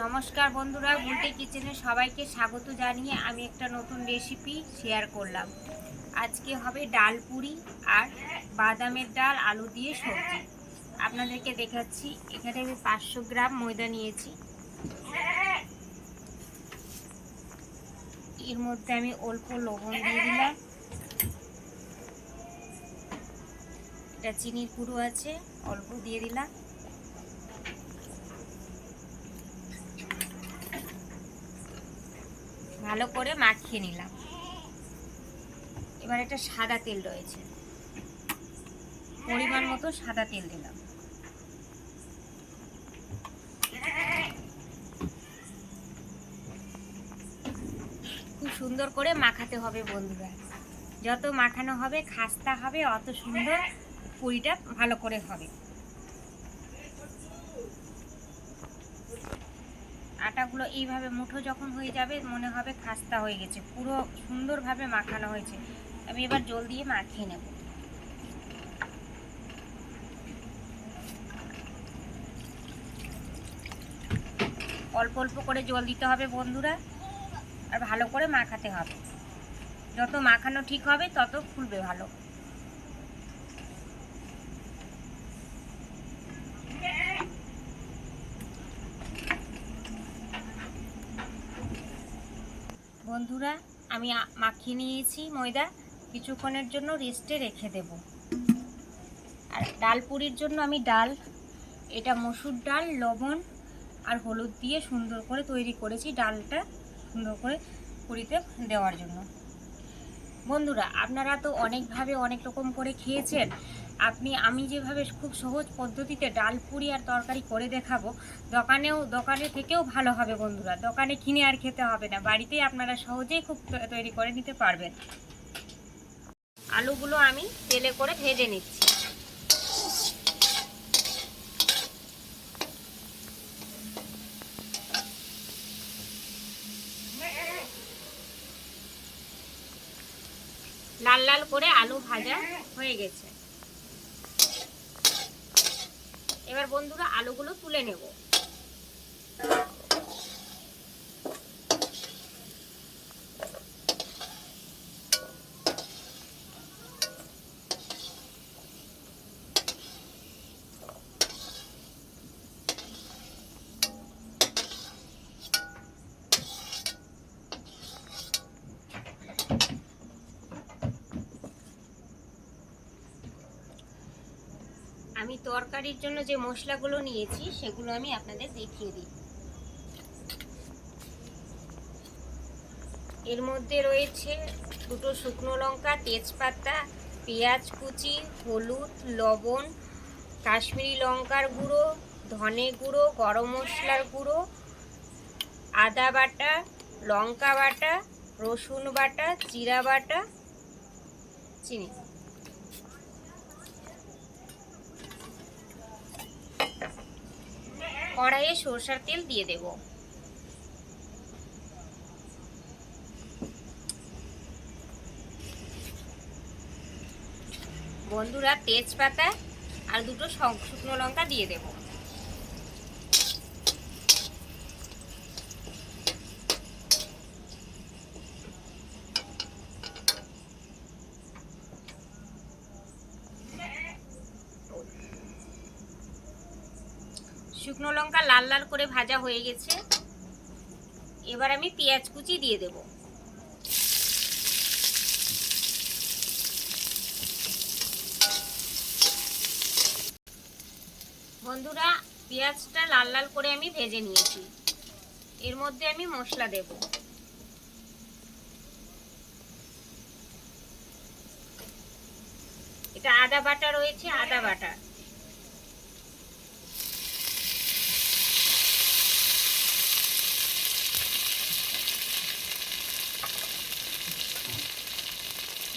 নমস্কার বন্ধুরা, বুলটি কিচেনে সবাইকে স্বাগত জানিয়ে আমি একটা নতুন রেসিপি শেয়ার করলাম। আজকে হবে ডাল পুরি আর বাদামের ডাল আলু দিয়ে সবজি। আপনাদেরকে দেখাচ্ছি। এখানে আমি 500 গ্রাম ময়দা নিয়েছি। এর মধ্যে আমি অল্প লবণ দিয়ে দিলাম। এটা চিনির গুঁড়ো আছে, অল্প দিয়ে দিলাম। ভালো করে মাখিয়ে নিলাম। এবার একটা সাদা তেল রয়েছে, পরিমাণ মতো সাদা তেল দিলাম। খুব সুন্দর করে মাখাতে হবে বন্ধুরা। যত মাখানো হবে, খাস্তা হবে, অত সুন্দর পুরিটা ভালো করে হবে। আটাগুলো এইভাবে মুঠো যখন হয়ে যাবে, মনে হবে খাস্তা হয়ে গেছে, পুরো সুন্দরভাবে মাখানো হয়েছে। আমি এবার জল দিয়ে মাখিয়ে নেব। অল্প অল্প করে জল দিতে হবে বন্ধুরা, আর ভালো করে মাখাতে হবে। যত মাখানো ঠিক হবে তত ফুলবে ভালো। বন্ধুরা, আমি মাখিয়ে নিয়েছি ময়দা। কিছুক্ষণের জন্য রেস্টে রেখে দেব। আর ডাল পুরির জন্য আমি এটা মসুর ডাল, লবণ আর হলুদ দিয়ে সুন্দর করে তৈরি করেছি, ডালটা সুন্দর করে পুরিতে দেওয়ার জন্য। বন্ধুরা, আপনারা তো অনেকভাবে অনেক রকম করে খেয়েছেন। আমি যেভাবে খুব সহজ পদ্ধতিতে ডাল পুরি আর তরকারি করে দেখাবো, দোকানে থেকেও ভালো হবে বন্ধুরা। দোকানে কিনে আর খেতে হবে না, বাড়িতেই আপনারা সহজেই খুব তৈরি করে নিতে পারবেন। আলুগুলো আমি তেলে করে ভেজে নিচ্ছি। লাল লাল করে আলু ভাজা হয়ে গেছে। এবার বন্ধুরা, আলুগুলো তুলে নেব। আমি তরকারির জন্য যে মশলাগুলো নিয়েছি সেগুলো আমি আপনাদের দেখিয়ে দিই। এর মধ্যে রয়েছে 2টো শুকনো লঙ্কা, তেজপাতা, পেঁয়াজ কুচি, হলুদ, লবণ, কাশ্মীরি লঙ্কার গুঁড়ো, ধনে গুঁড়ো, গরম মশলার গুঁড়ো, আদা বাটা, লঙ্কা বাটা, রসুন বাটা, জিরা বাটা, চিনি। কড়াইয়ে সরষের তেল দিয়ে দেব। বন্ধুরা, তেজপাতা আর 2টো শুকনো লঙ্কা দিয়ে দেব। শুকনো লঙ্কা লাল লাল করে ভাজা হয়ে গেছে। এবার আমি পেঁয়াজ কুচি দিয়ে দেব। বন্ধুরা, পেঁয়াজটা লাল লাল করে আমি ভেজে নিয়েছি। এর মধ্যে আমি মশলা দেব। এটা আদা বাটা রয়েছে, আদা বাটা,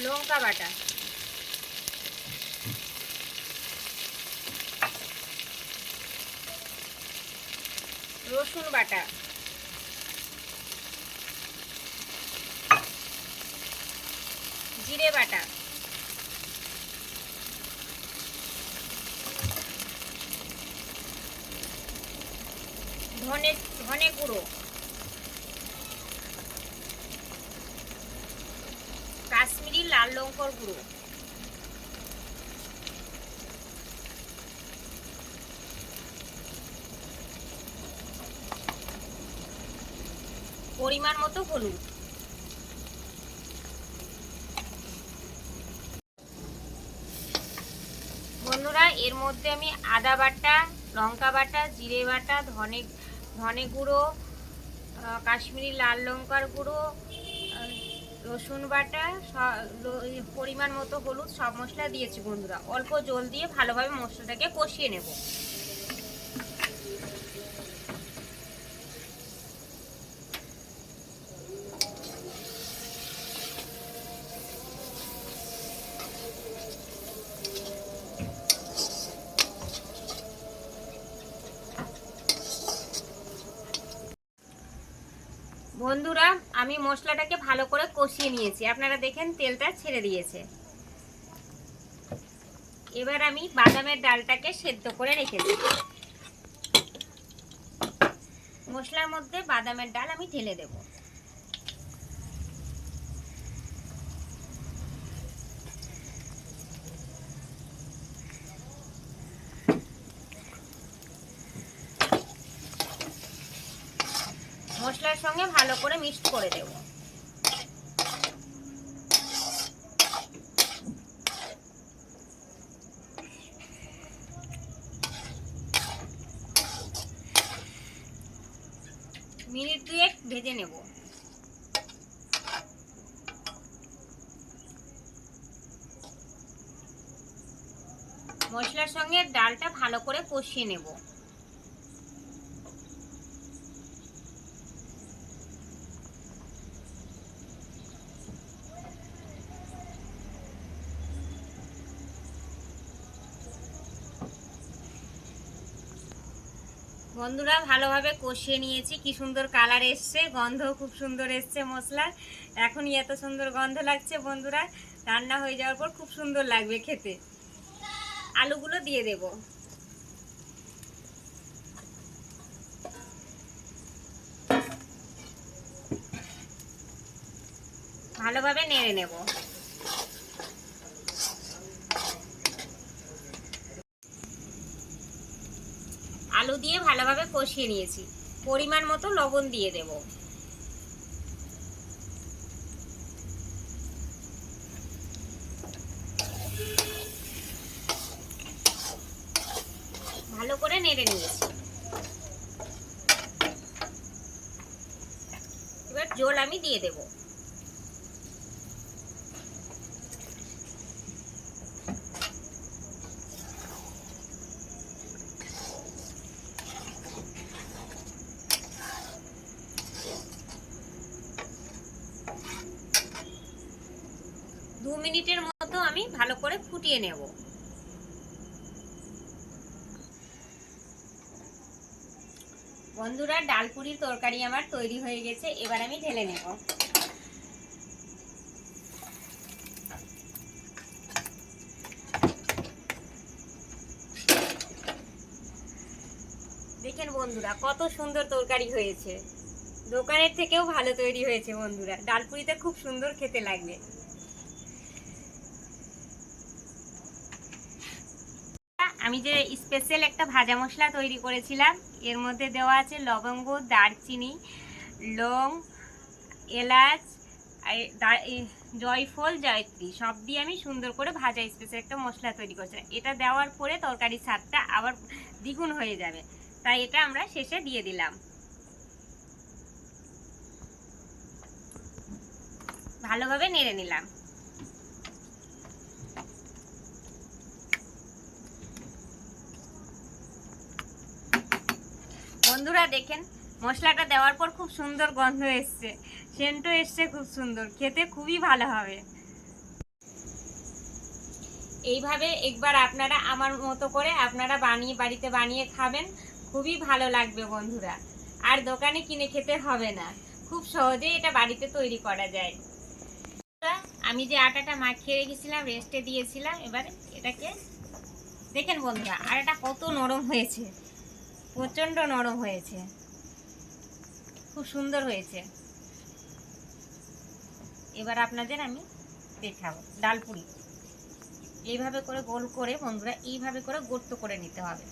লঙ্কা বাটা, রসুন বাটা, জিরে বাটা, ধনে ধনে গুঁড়ো, কাশ্মীরি লাল লঙ্কার গুঁড়ো, পরিমাণ মতো হলুদ। বন্ধুরা, এর মধ্যে আমি আদা বাটা, লঙ্কা বাটা, জিরে বাটা, ধনে গুঁড়ো, কাশ্মীরি লাল লঙ্কার গুঁড়ো, রসুন বাটা, পরিমাণ মতো হলুদ, সব মশলা দিয়েছি বন্ধুরা। অল্প জল দিয়ে ভালোভাবে মশলাটাকে কষিয়ে নেব। বন্ধুরা, আমি মশলাটাকে ভালো করে কষিয়ে নিয়েছি, আপনারা দেখেন তেলটা ছেড়ে দিয়েছে। এবার আমি বাদামের ডালটাকে সেদ্ধ করে রেখেছি। মশলার মধ্যে বাদামের ডাল আমি ঢেলে দেব। মশলার সঙ্গে ভালো করে মিক্সড করে দেব। মিনিট 2 ভেজে নেব। মশলার সঙ্গে ডালটা ভালো করে কষিয়ে নেব। বন্ধুরা, ভালোভাবে কষিয়ে নিয়েছি। কি সুন্দর কালার এসছে, গন্ধ খুব সুন্দর এসছে মশলার। এখনই এত সুন্দর গন্ধ লাগছে বন্ধুরা, রান্না হয়ে যাওয়ার পর খুব সুন্দর লাগবে খেতে। আলুগুলো দিয়ে দেব। ভালোভাবে নেড়ে নেব। আলু দিয়ে ভালোভাবে কষিয়ে নিয়েছি। পরিমাণ মতো লবণ দিয়ে দেব। ভালো করে নেড়ে নিয়েছি। এবার জল আমি দিয়ে দেব। দু মিনিটের মতো আমি ভালো করে ফুটিয়ে নেব। বন্ধুরা, ডালপুরির তরকারি আমার তৈরি হয়ে গেছে। এবার আমি ঢেলে নেব। দেখেন বন্ধুরা, কত সুন্দর তরকারি হয়েছে। দোকানের থেকেও ভালো তৈরি হয়েছে বন্ধুরা। ডালপুরিতে খুব সুন্দর খেতে লাগবে। আমি যে স্পেশাল একটা ভাজা মশলা তৈরি করেছিলাম, এর মধ্যে দেওয়া আছে লবঙ্গ, দারচিনি, লং, এলাচ, জয়ফল, জয়ত্রী, সব দিয়ে আমি সুন্দর করে ভাজা স্পেশাল একটা মশলা তৈরি করেছিলাম। এটা দেওয়ার পরে তরকারির স্বাদটা আবার দ্বিগুণ হয়ে যাবে, তাই এটা আমরা শেষে দিয়ে দিলাম। ভালোভাবে নেড়ে নিলাম। বন্ধুরা দেখেন, মশলাটা দেওয়ার পর খুব সুন্দর গন্ধ এসছে, সেন্টও এসছে খুব সুন্দর, খেতে খুবই ভালো হবে। এইভাবে একবার আপনারা আমার মতো করে আপনারা বাড়িতে বানিয়ে খাবেন, খুবই ভালো লাগবে বন্ধুরা। আর দোকানে কিনে খেতে হবে না, খুব সহজেই এটা বাড়িতে তৈরি করা যায়। আমি যে আটাটা মাখিয়ে রেখেছিলাম, রেস্টে দিয়েছিলাম, এবার এটাকে দেখেন বন্ধুরা, আটাটা কত নরম হয়েছে, প্রচণ্ড নরম হয়েছে। খুব সুন্দর হয়েছে। এবার আপনাদের আমি দেখাবো ডালপুরি। এইভাবে করে গোল করে বন্ধুরা এইভাবে করে গর্ত করে নিতে হবে।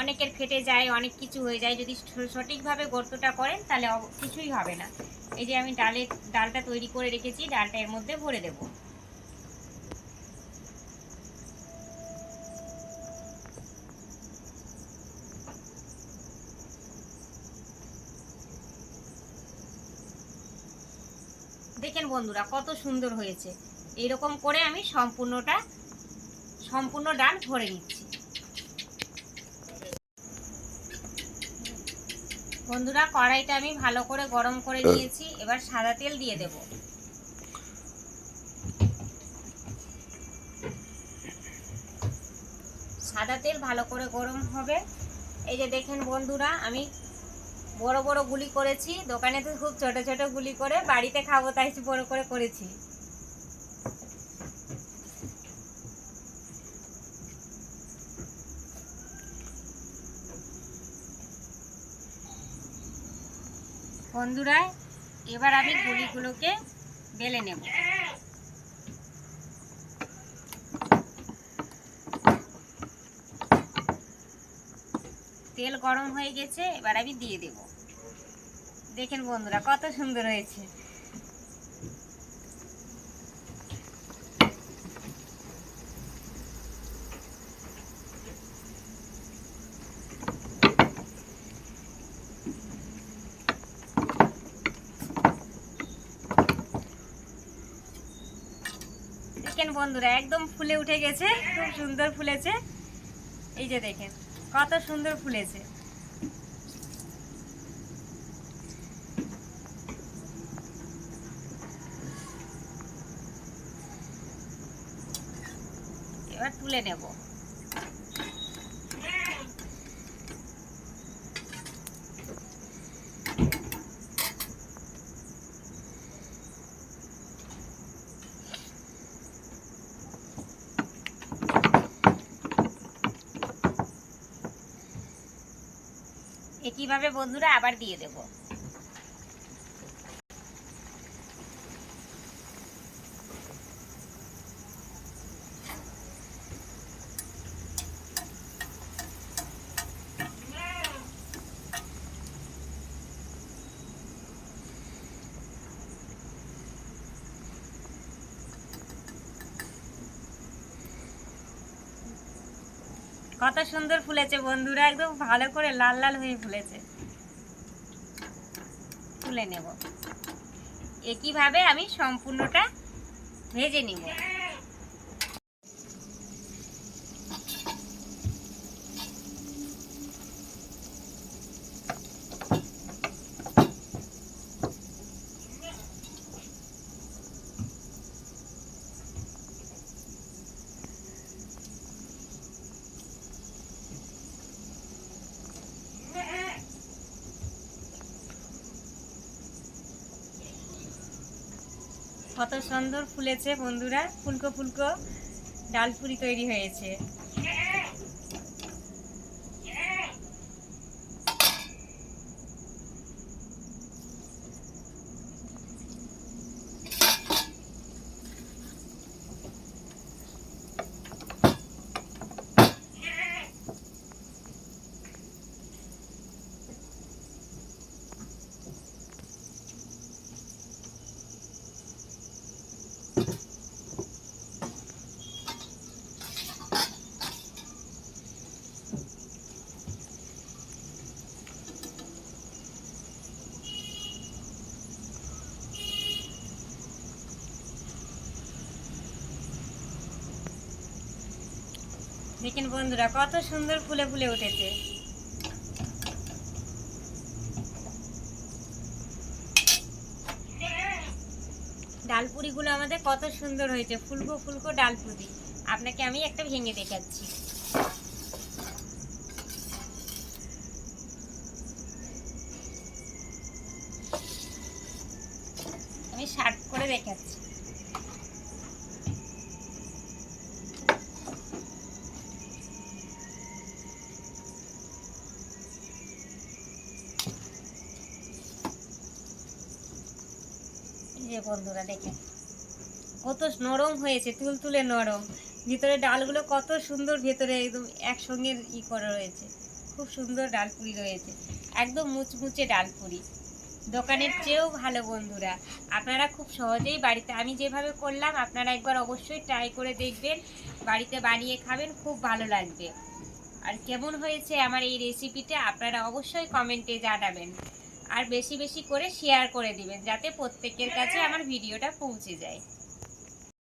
অনেকের ফেটে যায়, অনেক কিছু হয়ে যায়। যদি সঠিকভাবে গর্তটা করেন তাহলে কিছুই হবে না। এই যে আমি ডালটা তৈরি করে রেখেছি, ডালটা এর মধ্যে ভরে দেব। দেখেন বন্ধুরা কত সুন্দর হয়েছে। এইরকম করে আমি সম্পূর্ণ ডাল ভরে নিচ্ছি। বন্ধুরা কড়াইটা আমি ভালো করে গরম করে নিয়েছি। এবার সাদা তেল দিয়ে দেব। সাদা তেল ভালো করে গরম হবে। এই যে দেখেন বন্ধুরা, আমি বড় বড় গুলি করেছি। দোকানে তো খুব ছোট ছোট গুলি করে, বাড়িতে খাবো তাই বড় করে করেছি। বন্ধুরা এবার আমি গুলিগুলোকে বেলে নেব। তেল গরম হয়ে গেছে, এবার আমি দিয়ে দেব। দেখেন বন্ধুরা কত সুন্দর হয়েছে। দেখেন বন্ধুরা একদম ফুলে উঠে গেছে, খুব সুন্দর ফুলেছে। এই যে দেখেন কত সুন্দর ফুলেছে। এবার তুলে নেব। একইভাবে বন্ধুরা আবার দিয়ে দেব। কত সুন্দর ফুলেছে বন্ধুরা, একদম ভালো করে লাল লাল হয়ে ফুলেছে। তুলে নেব। একইভাবে আমি সম্পূর্ণটা ভেজে নিব। কত সুন্দর ফুলেছে বন্ধুরা, ফুলকো ফুলকো ডালপুরি তৈরি হয়েছে। দেখেন বন্ধুরা কত সুন্দর ফুলে ফুলে উঠেছে। ডালপুরিগুলো আমাদের কত সুন্দর হয়েছে, ফুলকো ফুলকো ডালপুরি। আপনাকে আমি একটা ভেঙে দেখাচ্ছি। আমি সার্ভ করে দেখাচ্ছি। যে বন্ধুরা দেখেন কত নরম হয়েছে, তুলতুলে নরম। ভিতরে ডালগুলো কত সুন্দর, ভেতরে একদম একসঙ্গে করা রয়েছে। খুব সুন্দর ডালপুরি রয়েছে, একদম মুচমুচে ডালপুরি, দোকানের চেয়েও ভালো বন্ধুরা। আপনারা খুব সহজেই বাড়িতে, আমি যেভাবে করলাম আপনারা একবার অবশ্যই ট্রাই করে দেখবেন, বাড়িতে বানিয়ে খাবেন, খুব ভালো লাগবে। আর কেমন হয়েছে আমার এই রেসিপিটা আপনারা অবশ্যই কমেন্টে জানাবেন। আর বেশি বেশি করে শেয়ার করে দিবেন, যাতে প্রত্যেকের কাছে আমার ভিডিওটা পৌঁছে যায়।